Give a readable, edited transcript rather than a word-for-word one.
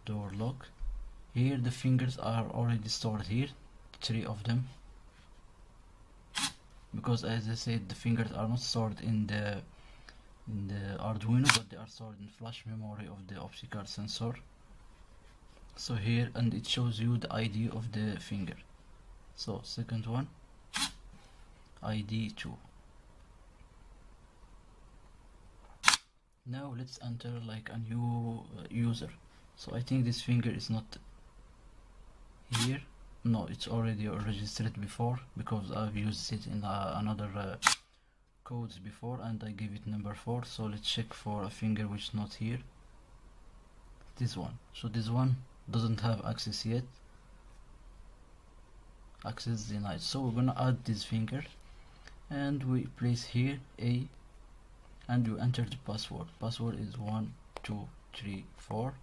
door lock. Here the fingers are already stored here, 3 of them, because as I said, the fingers are not stored in the Arduino, but they are stored in flash memory of the optical sensor. So here, and it shows you the ID of the finger. So second one, ID 2. Now let's enter like a new user. So I think this finger is not here. No, it's already registered before, because I've used it in another codes before, and I gave it number 4. So let's check for a finger which is not here. This one. So this one doesn't have access yet. Access denied. So we're gonna add this finger, and we place here A, and you enter the password. Password is 1 2 3 4.